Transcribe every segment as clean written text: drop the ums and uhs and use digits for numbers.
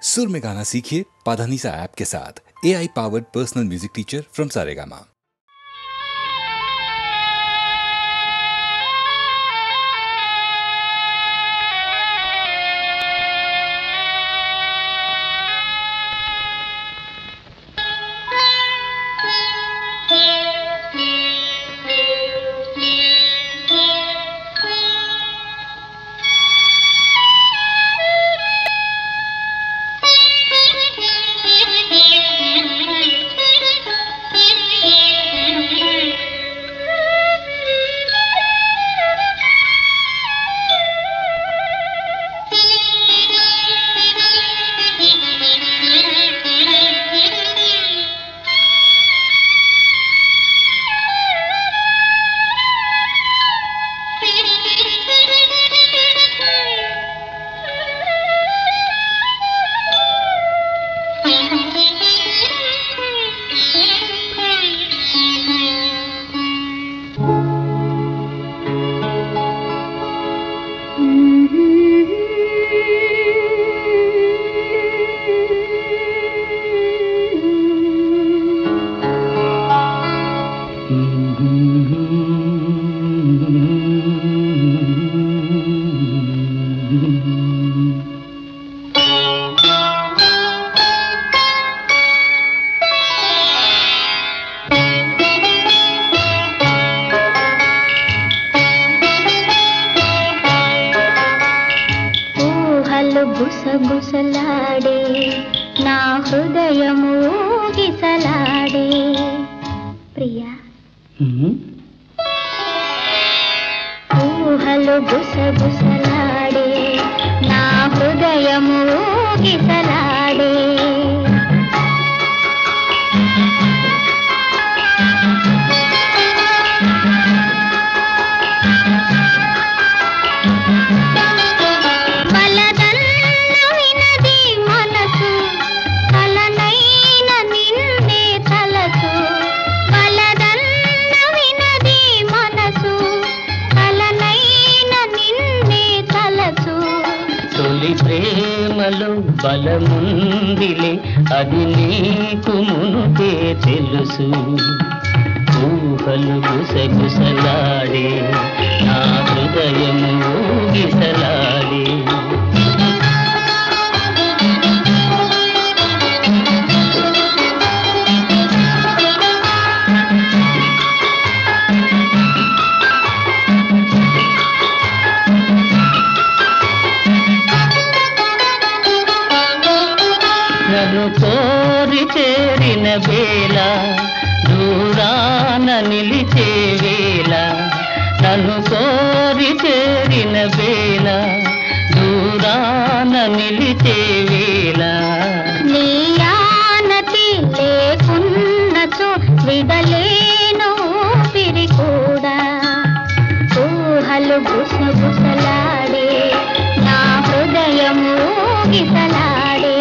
सुर में गाना सीखिए पाधानीसा ऐप के साथ। AI powered personal music teacher from Saregama. గుసగుసలాడే నా హృదయము గిసలాడే ప్రియా ఊహలు గుసగుసలాడే నా హృదయము గిసలాడే ప్రేమలో బలముందిలే అది నీకు మునుపే తెలుసు ఊహలు గుసగుసలాడే నా హృదయము గిసలాడే నన్ను కోరి చేరిన వేళ దూరాన నిలిచే వేళ నన్ను కోరి చేరిన వేళ దూరాన నిలిచే వేళ నీ ఆనతి లేకున్నచో విడలేను పిరి కూడా ఊహలు గుసగుసలాడే నా హృదయము గిసలాడే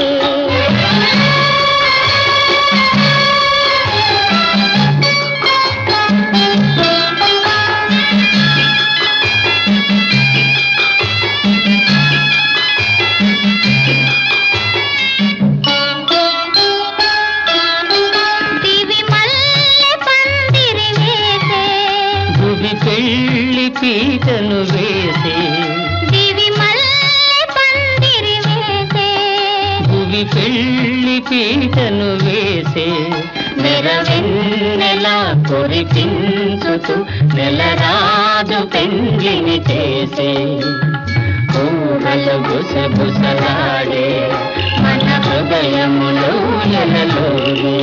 పీటను వేసే దివి మల్లె పందిరి వేసే భువి పెళ్లి పీటను వేసే నెరవెన్నెలా కురిపించుతూ నెలరాజు పెండ్లిని చేసే ఊహలు గుసగుసలాడే మన హృదయములో ఎలలోనే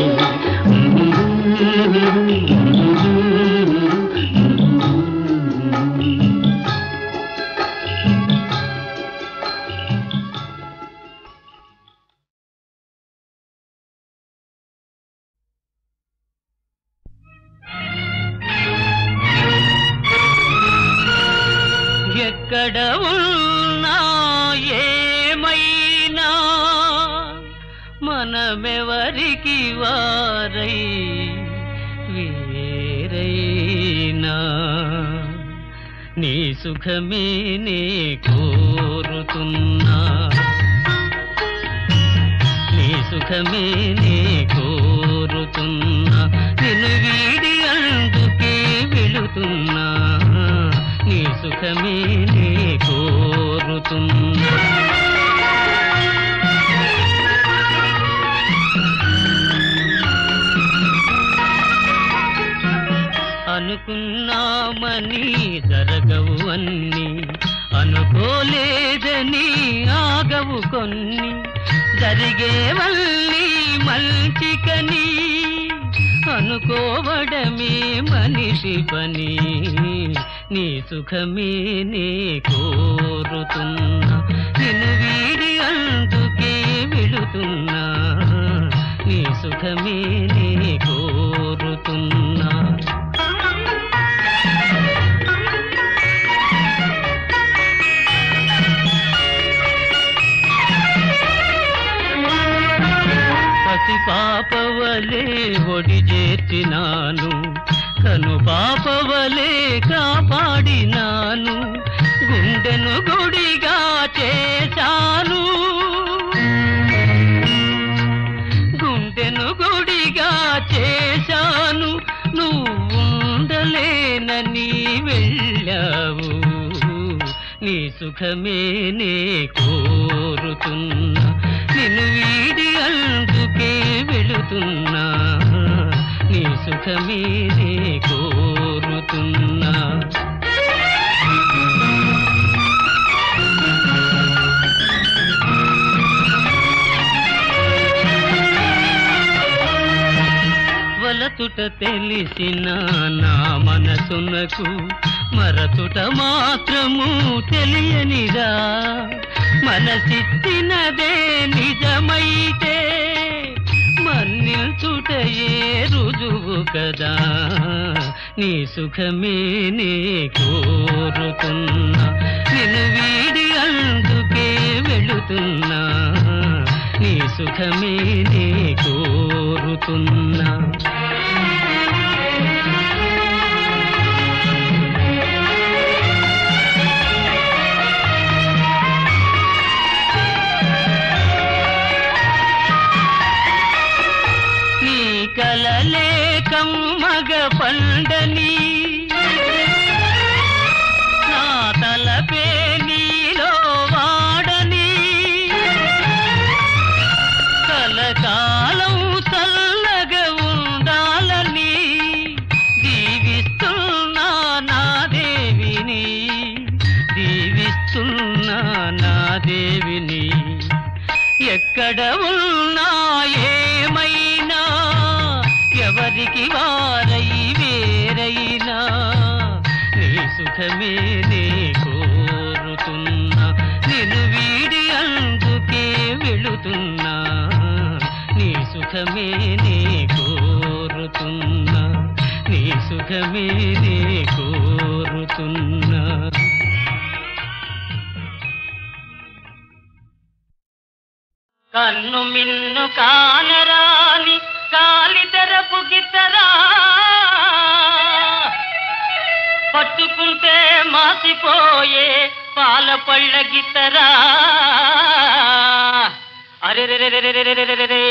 ఎక్కడ ఉన్నా ఏమైనా మనమెవరికి వారై వేరైనా నీ సుఖమే నే కోరుతున్నా సుఖమే నే కోరుతున్నా నిన్ను వీడి అందుకే వెళుతున్నా నీ సుఖమే నే కోరుతున్నా అనుకున్నామని జరగవు అన్ని అనుకోలేదని ఆగవు కొన్ని జరిగేవల్లి మంచికని అనుకోవడమే మనిషి పని నీ సుఖమే నే కోరుతున్నా నిన్ను వీడి అందుకే వెళుతున్నా నీ సుఖమే నే కోరుతున్నా పాపవలే ఒడి చేర్చినాను కను పాపవలే కాపాడినాను గుండెను గుడిగా చేశాను గుండెను గుడిగా చేశాను నువ్వు ఉండలేనని వెళ్ళావు నీ సుఖమే నే కోరుతున్నా నిన్ను వీడి అందుకే వెళుతున్నా నీ సుఖమే నే కోరుతున్నా వలతుట తెలిసిన నా మనసునకు మరతుట మాత్రము తెలియనిదా మనసిచ్చినదే నిజమైతే మన్నిల్చుటయే రుజువు కదా నీ సుఖమే నే కోరుతున్నా నిన్ను వీడి అందుకే వెళుతున్నా నీ సుఖమే నే కోరుతున్నా కలలే కమ్మగ పండని నా తలపే నీలో వాడని కలకాలం చల్లగా ఉండాలని దీవిస్తున్నా నా దేవిని దీవిస్తున్నా నా దేవిని ఎక్కడ ఉన్నా ఏమైనా ఎవరికి వారై వేరైనా నీ సుఖమే నే కోరుతున్నా నిన్ను వీడి అందుకే వెళుతున్నా నీ సుఖమే నే కోరుతున్నా నీ సుఖమే నే కోరుతున్నా కన్ను మిన్ను కానరాని కాలితరపు గిత్తరా పట్టుకుంటే మాసిపోయే పాల పళ్ళ గిత్తరా అరెరెరెరెరెరెరెరెరె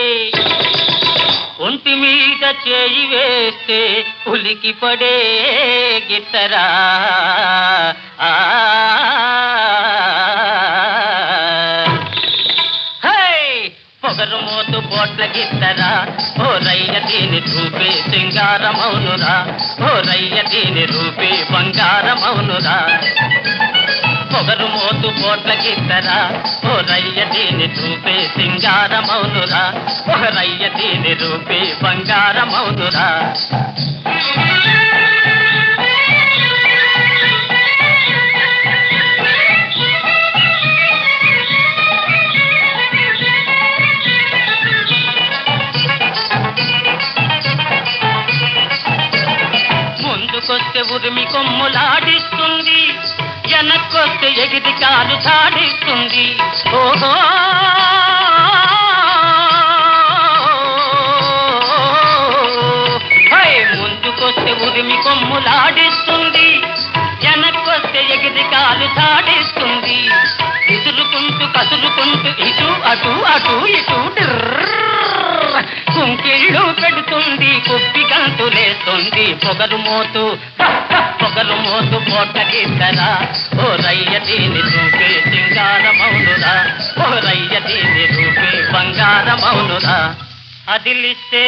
ఒంటి మీద చేయి వేస్తే ఉలికి పడే గిత్తరా పొగరు మోతు పోట్ల గిత్తరా ఓ రయ్య దీని రూపే సింగారమౌనురా ఓ రయ్య దీని రూపే బంగారమౌనురా పొగరు మోతు పోట్ల గిత్తరా ఓ రయ్య దీని రూపే సింగారమౌనురా ఓ రయ్య దీని రూపే బంగారమౌనురా ముందుకొస్తే ఉరిమి కొమ్ములాడిస్తుంది వెనక్కొస్తే ఎగిరి కాలు సాడిస్తుంది ఓహో ముందుకొస్తే ఉరిమి కొమ్ములాడిస్తుంది వెనక్కొస్తే ఎగిరి కాలు సాడిస్తుంది విసురుకుంటూ కసురుకుంటూ ఇటు అటు అటు ఇటు పుప్పి గంతులేస్తుంది పొగరు మోతు పోట గీతరా ఓ రయ్య దీని రూపే సింగారమౌనురా ఓ రయ్య దీని రూపే బంగారమౌనురా అదిలిస్తే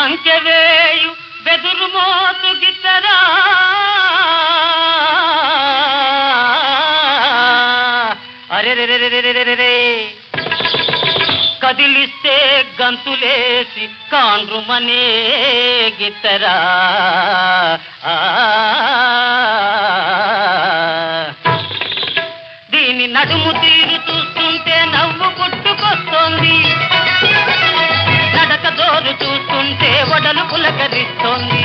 అంకెవేయు బెదురు మోతు గిత్తరా అరే రే కదిలిస్తే గంతులేసి కాండ్రుమనే గిత్తరా దీని నడుము తీరు చూస్తుంటే నవ్వు పుట్టుకొస్తోంది నడక జోరు చూస్తుంటే వడలు పులకరిస్తోంది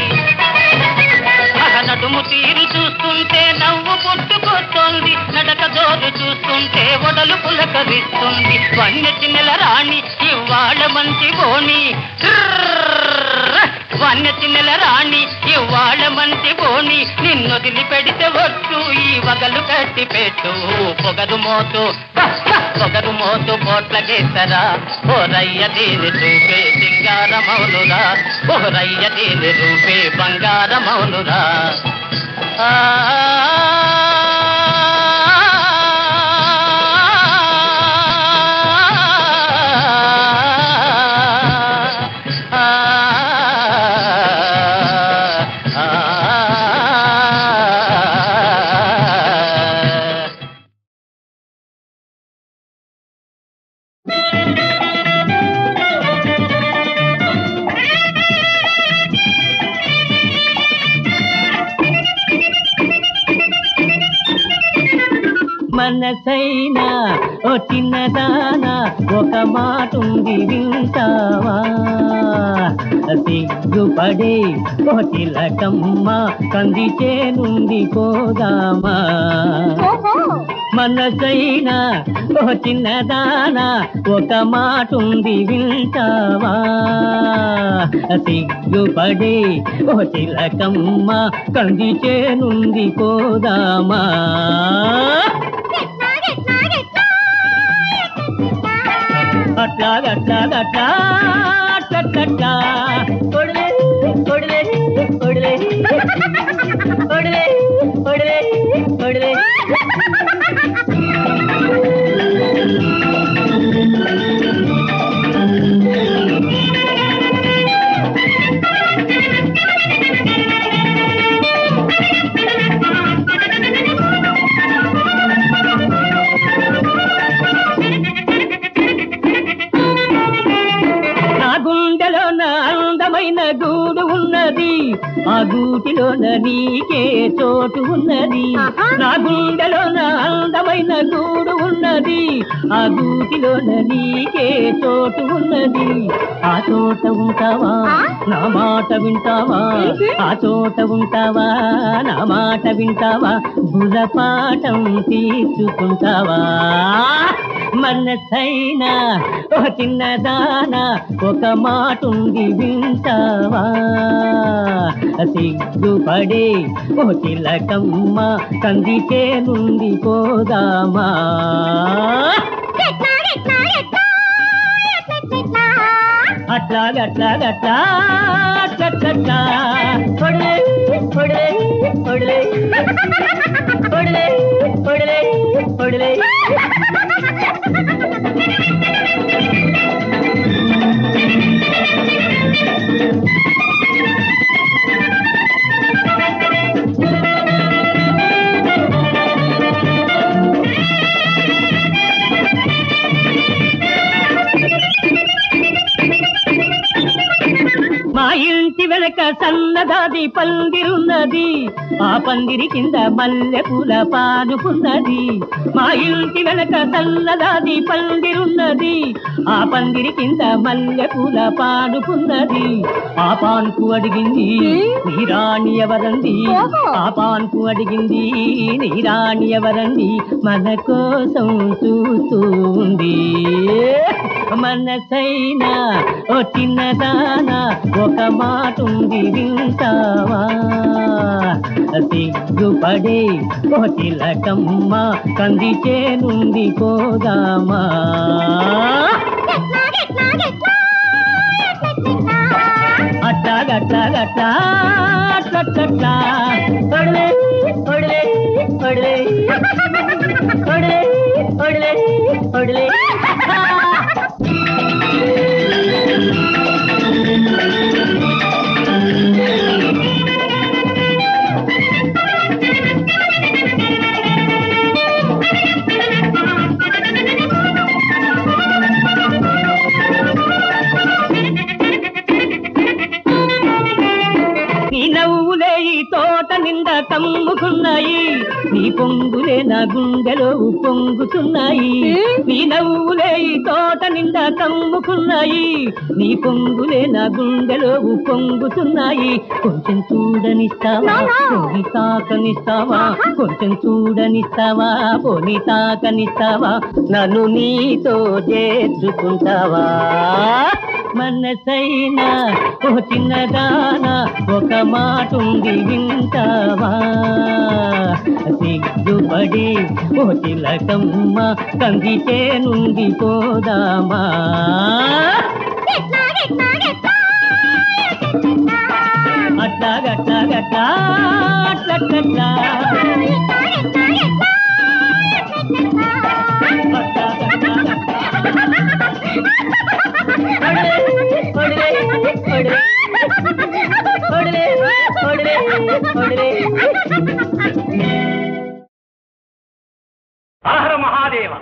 నడుము తీరు చూస్తుంటే నవ్వు పుట్టుకొస్తోంది నడక జోరు చూస్తుంటే వడలు పులకరిస్తుంది వన్యచిన్నెల రాణి ఇవాళ మంచి బోణి వన్యచిన్నెల రాణి ఇవాళ మంచి బోణి నిన్నొదిలి పెడితే వద్దు ఈ వగలు కట్టి పెట్టు పొగరు మోతు పోట్ల గేసరా ఓ రయ్య దీని రూపే సింగారమౌనురా ఓ రయ్య దీని రూపే బంగారమౌనురా మనసైనా ఓ చిన్నదానా ఒక మాటుంది వింటావా సిగ్గుపడే ఓ తిలకమ్మ కందిచే నుండి పోదామా మనసైనా ఓ చిన్నదానా ఒక మాటుంది వింటావా సిగ్గుపడే ఓ తిలకమ్మ కందిచే నుండి పోదామా అట్లా కొడలే కొడలే కొడలే కొడలే కొడలే కొడలే గూడు ఉన్నది ఆ గూటిలోన నీకే చోటు ఉన్నది నా గుండెలోన అందమైన గూడు ఉన్నది ఆ గూటిలోన నీకే చోటు ఉన్నది ఆ చోట ఉంటావా నా మాట వింటావా ఆ చోట ఉంటావా నా మాట వింటావా బుర్రపాఠం తీర్చుకుంటావా మనసైనా ఓ చిన్నదానా ఒక మాటుంది వింటావా సిగ్గుపడే ఓ తిలకమ్మ కందిచే నుండి పోదామా అట్లా కొడలే కొడలే కొడలే కొడలే కొడలే కొడలే మా ఇంటి వెనక సన్నదాది పందిరున్నది ఆ పందిరి కింద మల్లె పూల పానుకున్నది మా ఇంటి వెనక సన్నదాది పందిరున్నది ఆ పందిరి కింద మల్లె పూల పానుకున్నది ఆ పాన్పు అడిగింది నీ రాణి ఎవరంది ఆ పాన్పు అడిగింది నీ రాణి ఎవరంది మన కోసం చూస్తూ ఉంది మనసైనా ఓ చిన్నదానా ఒక మాటుంది వింటావా సిగ్గుపడే ఓ తిలకమ్మ కందిచే నుండి పోదామా అట్లా గట్లా గట్లా అట్లా ఒడిలే ఒడిలే ఒడిలే ఒడిలే ఒడిలే ఒడిలే నీ నవ్వులే ఈ తోట నిండా కమ్ముకున్నాయి, నీ పొంగులే నా గుండెలో పొంగుతున్నాయి. నీ నవ్వులే ఈ తోట నిండా కమ్ముకున్నాయి, నీ పొంగులే నా గుండెలో పొంగుతున్నాయి. కొంచెం చూడనిస్తావా పోని తాకనిస్తావా, కొంచెం చూడనిస్తావా పోని తాకనిస్తావా, నన్ను నీతో చేర్చుకుంటావా. మనసైనా ఓ చిన్నదానా ఒక మాటుంది వింటావా, సిగ్గుపడి ఓ తిలకమ్మ కందిచే నుండి పోదామా. అట్లా గట్లా గట్లా అట్లట్లా హర మహాదేవ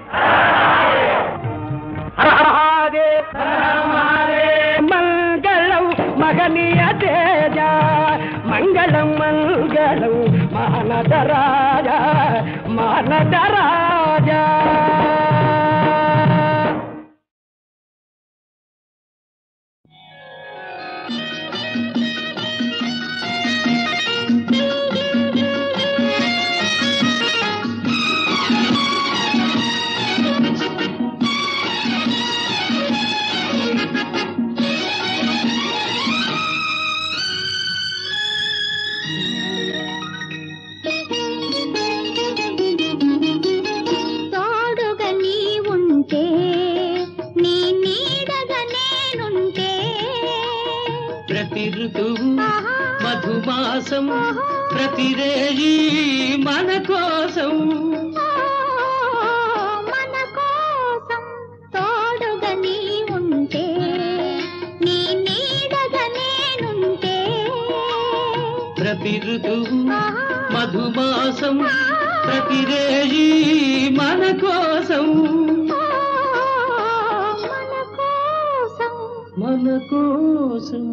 హర మహాదేవ మంగళం మగనీయ తేజ, మంగళం మంగళం మానదరాజ మానదరాజ. తోడుగా నీ ఉంటే, నీ నీడగా నేనుంటే, ప్రతి ఋతువు మధుమాసం ప్రతిరేజీ మన కోసం. మన కోసం తోడుగా నీ ఉంటే, నీ నీడగా నేనుంటే, ప్రతి ఋతువు మధుమాసం ప్రతిరేజీ మన కోసం. మన కోసం మన కోసం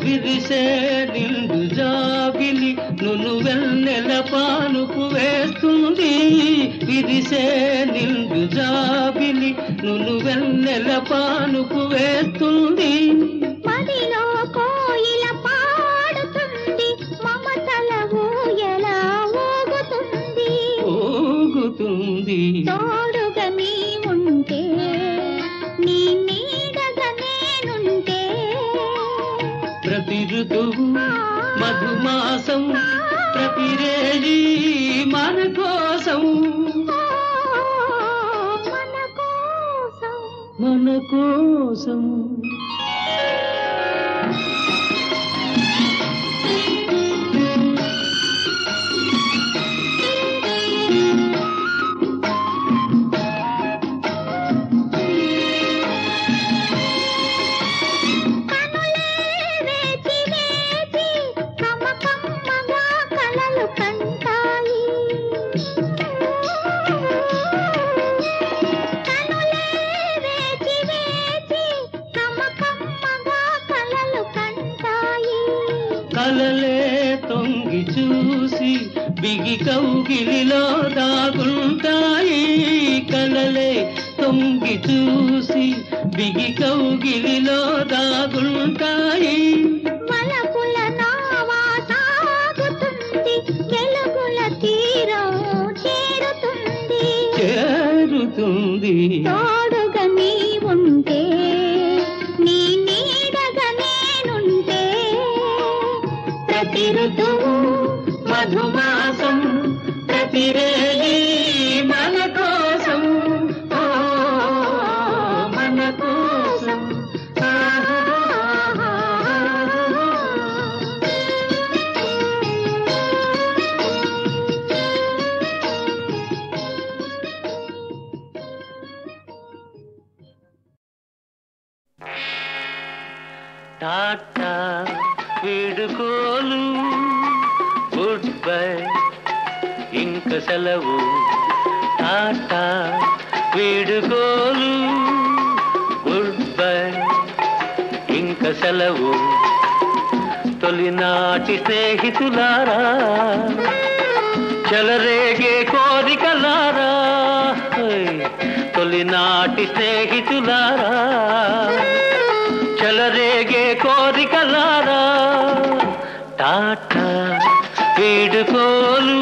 విరిసే నిండు జాబిలి నును వెన్నెల పానుపు వేస్తుంది. విరిసే నిండు జాబిలి నును వెన్నెల పానుపు వేస్తుంది. మదిలో కోయిల పాడుతుంది, మమతల ఊయల ఊగుతుంది. ఊగుతుంది తోడుగా నీ ఉంటే, నీ నీడగా నేనుంటే, ప్రతి ఋతువు మధుమాసం ప్రతిరేజీ మన కోసం. మన కోసం మన కోసం కనులే వేచి వేచి కలలే తొంగి చూసి బిగి కౌగిలిలో దాగుంటాయి కలలే తొంగి చూసి బిగి కౌగిలిలో దాగుంటాయి వలపుల నావా సాగుతుంది వెలుగుల తీరం చేరుతుంది తోడుగా నీ ఉంటే నీ నీడగా నేనుంటే ప్రతి ఋతువు మధుమాసం ప్రతిరేయి మన కోసం మన కోసం టాటా వీడుకోలు గుడ్ బై ఇంక సెలవు టాటా వీడుకోలు గుడ్ బై ఇంక సెలవు తొలినాటి స్నేహితులారా చెలరేగే కోరికలారా తొలినాటి స్నేహితులారా చెలరేగే కోరికలారా టాటా వీడుకోలు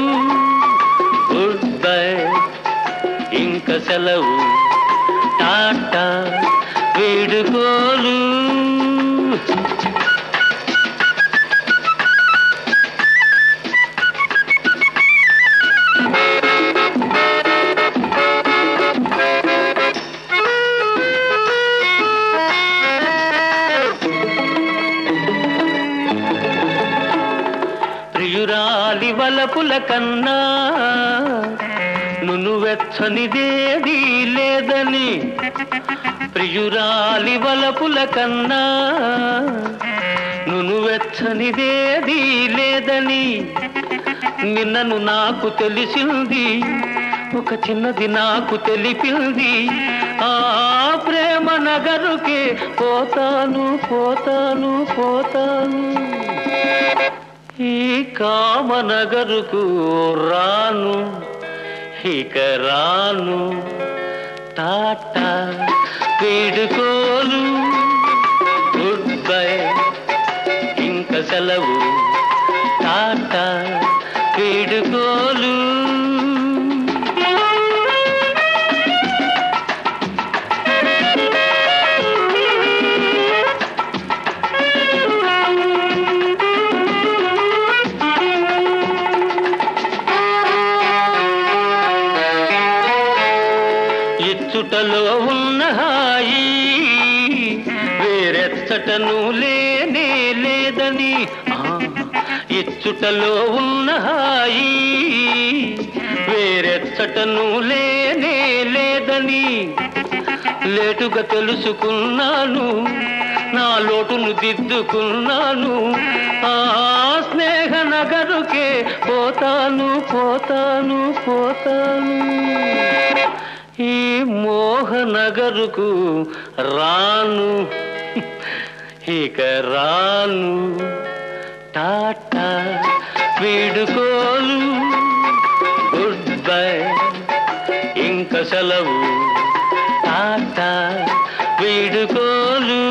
గుడ్ బై ఇంక సెలవు టాటా వీడుకోలు ప్రియురాలి వలపుల కన్నా నువ్వెచ్చనిదేది లేదని ప్రియురాలి వలపుల కన్నా నువ్వెచ్చనిదేది లేదని నిన్నను నాకు తెలిసింది ఒక చిన్నది నాకు తెలిపింది ఆ ప్రేమ నగరుకే పోతాను పోతాను పోతాను ఈ కామనగరుకు రాను ఇక రాను టాటా వీడుకోలు గుడ్ బై ఇంక సెలవు టాటా వీడుకోలు ఇచ్చుటలో ఉన్న హాయి వేరెచ్చటను లేనే లేదని ఇచ్చుటలో ఉన్న హాయి వేరెచ్చటను లేనే లేదని లేటుగా తెలుసుకున్నాను నా లోటును దిద్దుకున్నాను ఆ స్నేహ నగరుకే పోతాను పోతాను పోతాను ఈ మోహనగరుకు రాను ఇక రాను టాటా వీడుకోలు గుడ్ బై ఇంక సెలవు టాటా వీడుకోలు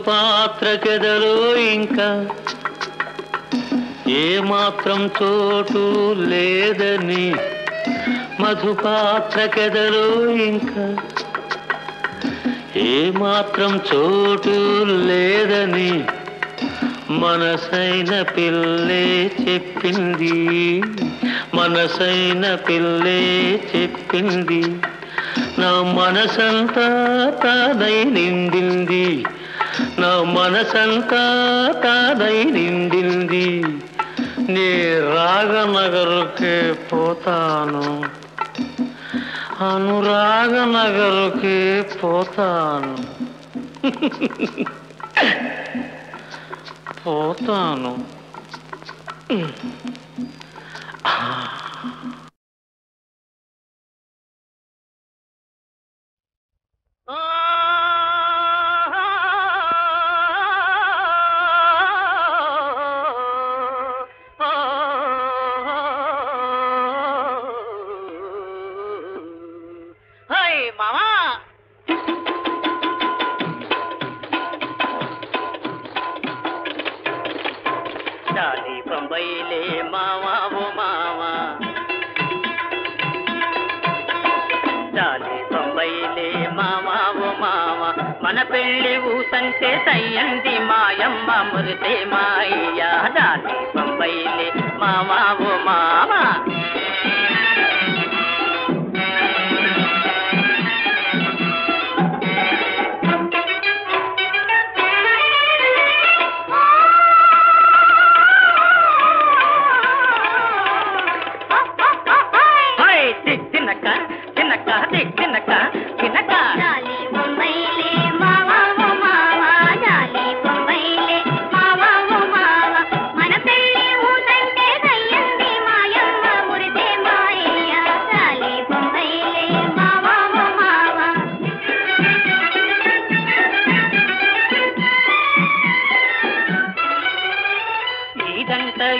మధుపాత్రకెదలో ఇంకా ఏమాత్రం చోటు లేదని మధుపాత్రకెదలో ఇంకా ఏమాత్రం చోటు లేదని మనసైన పిల్లే చెప్పింది మనసైన పిల్లే చెప్పింది నా మనసంతా తానై నిండింది నా మనసంతా తానై నిండింది నీ రాగనగరుకే పోతాను అనురాగనగరుకే పోతాను పోతాను. మామా డాలి బొంబైలే మావా ఓ మావా, డాలి బొంబైలే మావా ఓ మావా, మన పెళ్ళి ఊసంటే సయ్యంది మాయమ్మ మురితే మాయ్యా, డాలి బొంబైలే మావా ఓ మావా.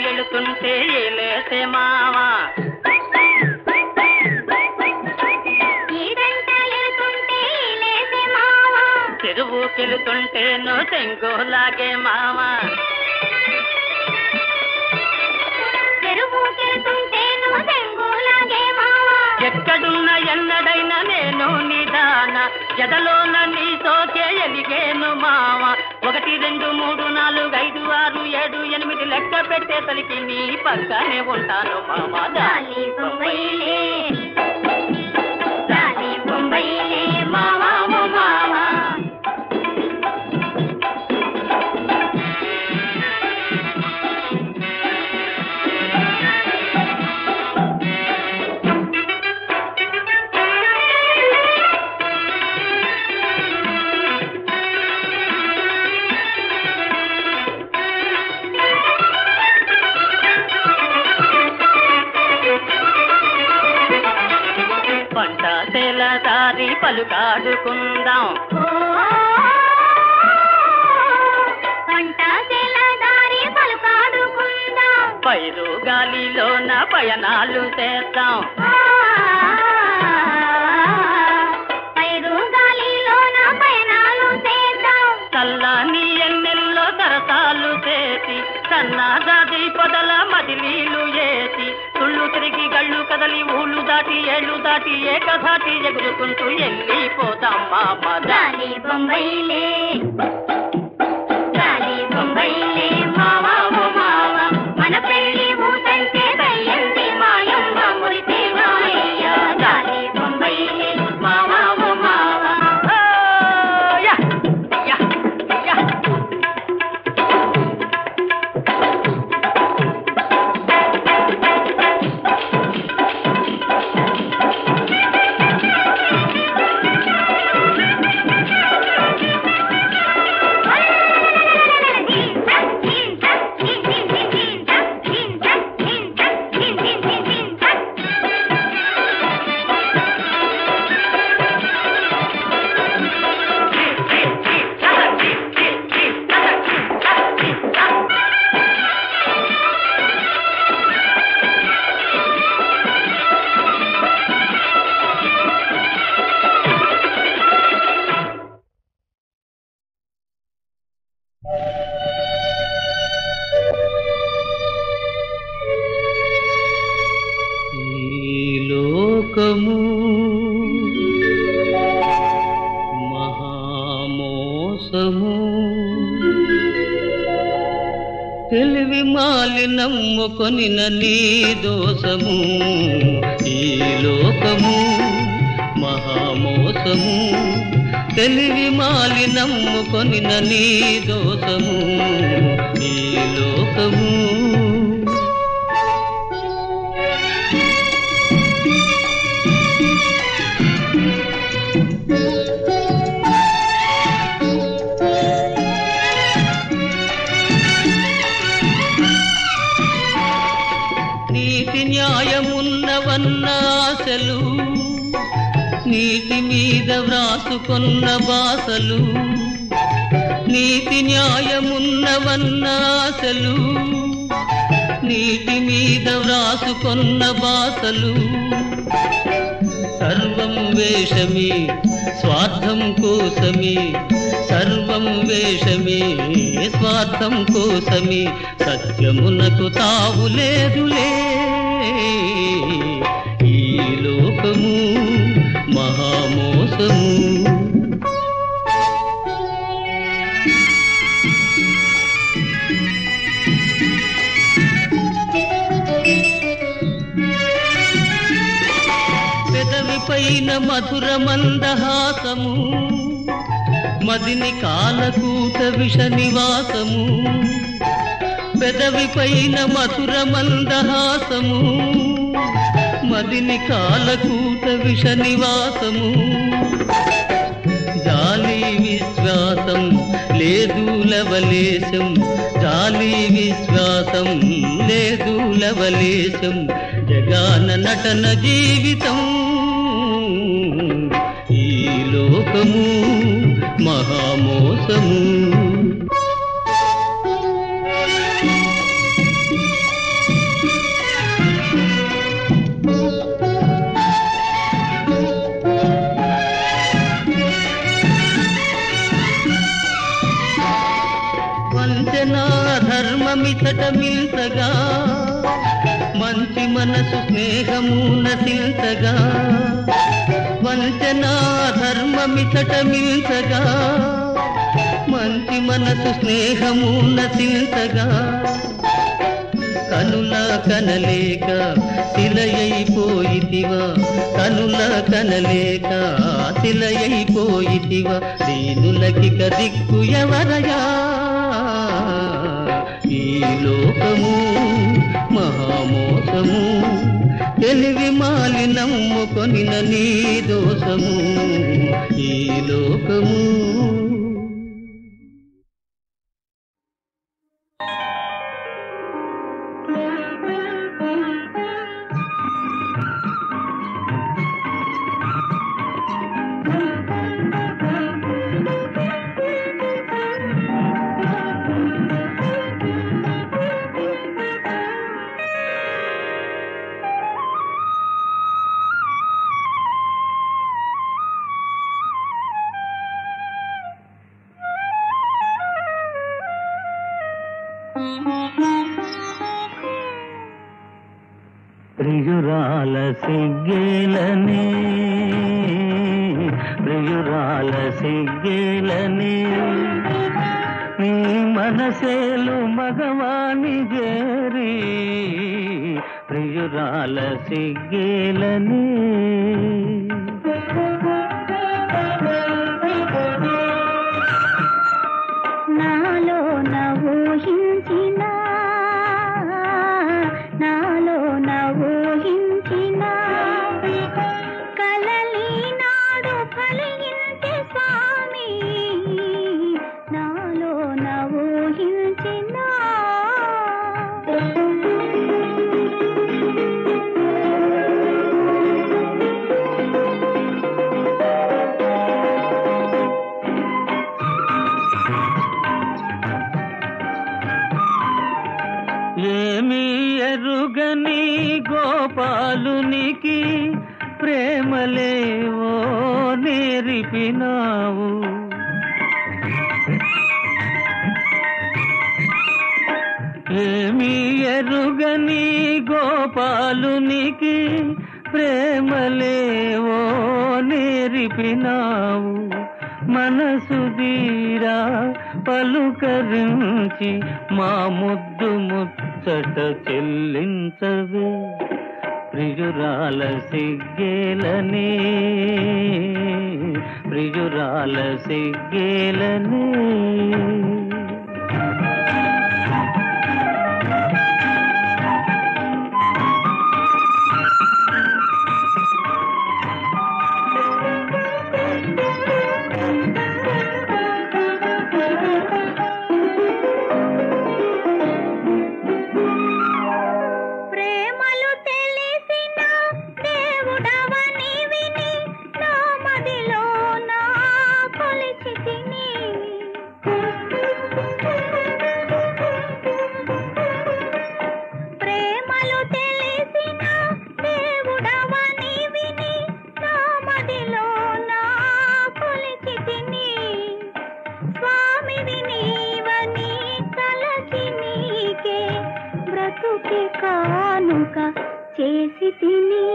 ఎళుతుంటే ఏలేసే మావా, చెరువుకెళుతుంటేను చెంగులాగే మావా, ఎక్కడున్న ఎన్నడైనా నేను నిదాన ఎదలోన నీ సోకే ఎలిగేను మావా, 1 2 3 4 5 6 7 8 లెక్క పెట్టే తలికి నీ పక్కనే ఉంటాను మావా. డాలి బొంబైలే, డాలి బొంబైలే మావా ఓ మావా. దారి పలుకాడుకుందాం, పైరు గాలిలోన పయనాలు చేద్దాం, చల్లని ఎన్నెల్లో సరసాలు చేసి సన్నాజాది పొదల మదిలీలు ఏసి తుళ్ళు తిరిగి గళ్ళు కదలి ఊళ్ళు దాటి ఏళ్ళు దాటి ఏకధాటి ఎగురుకుంటూ వెళ్ళిపోతాం మామ. డాలి బొంబైలే, డాలి బొంబైలే మావా ఓ మావా, మన పెళ్ళి ఊసంటే దయ్యంది మాయమ్మ మురితే మాయ్యా, డాలి బొంబైలే మావా ఓ మావా. లోకము మహామోసము, తెలివి మాలి నమ్ముకొనిన నీ దోషము, ఈ లోకము మహామోసము, తెలివి మాలి నమ్ముకొనిన నీ దోషము, ఈ లోకము. ఆశలు నీటి మీద వ్రాసుకొన్న బాసలు నీతి న్యాయమున్నవన్న ఆశలు నీటి మీద వ్రాసుకొన్న బాసలు సర్వం వేషమే స్వార్థం కోసమే సర్వం వేషమే స్వార్థం కోసమే సత్యమునకు తావు లేదులే ఈ లోకము మహామోసము పెదవిపైన మధుర మందహాసము మదిని కాలకూట విష నివాసము పెదవిపైన మధుర మందహాసము మదిని కాలకూట విష నివాసము జాలి విశ్వాసం లేదు లవలేశం జాలి విశ్వాసం లేదు లవలేశం జగాన నటన జీవితం ఈ లోకము మహామోసము వంచనా ధర్మమితట మిల్సగా మంచి మనసు స్నేహము నశించగా వంచనా ధర్మమితట మిల్సగా మంచి మనసు స్నేహము నశించగా కనుల కనలేక శిలయైపోయితివా కనుల కనలేక శిలయైపోయితివా దీనులకిక దిక్కు ఎవరయా ఈ లోకము మహామోసము తెలివి మాలి నమ్ముకొనిన నీ దోషము ఈ లోకము ప్రియురాల సిగ్గేలనే ప్రియురాల సిగ్గేలనే నీ మనసేలు మగవాణి చేరి ప్రియురాల సిగ్గేలనే నాలో నవూహించిన నాలో నవూహించిన కలలి నాడు ఫలించే స్వామి నాలో నవూహించిన ఏమీ ఎరుగని గోపాలునికి ప్రేమలేవో నేర్పినావు ఏమీ ఎరుగని గోపాలునికి ప్రేమలేవో నేర్పినావు మనసు తీరా పలుకరించి మా ముద్దు ముచ్చట చెల్లించవే ప్రియురాల సిగ్గేలనే ప్రియురాల సిగ్గేలనే ప్రేమలు తెలిసిన దేవుడవ స్వామివి నీవని తలచి నీకే బ్రతుకి కానుక చేసి తిని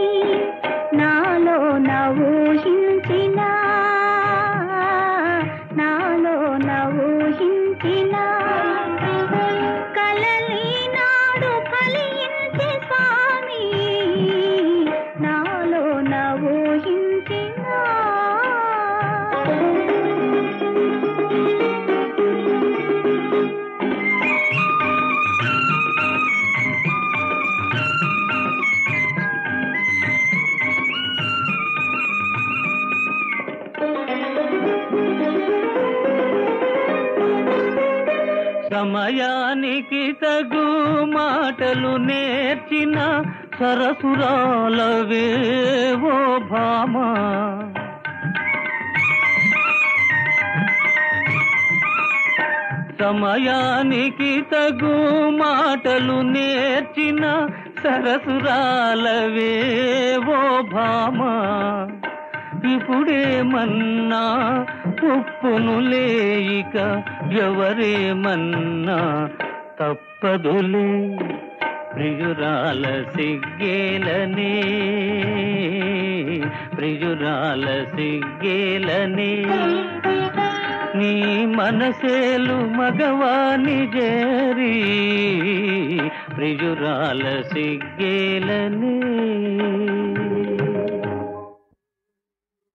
నాలో ఊహించిన నాలో ఊహించిన కలలి నాడు ఫలించే స్వామి నాలో ఊహించిన సమయానికి తగు మాటలు నేర్చిన సరసురాలవేవో భామా సమయానికి తగు మాటలు నేర్చిన సరసురాలవేవో భామా ఇప్పుడేమన్నా ఉప్పును లేయిక ఎవరేమన్నా తప్పదులే ప్రియురాల సిగ్గేలనే ప్రియురాల సిగ్గేలనే నీ మనసేలు మగవాని జేరి ప్రియురాల సిగ్గేలనే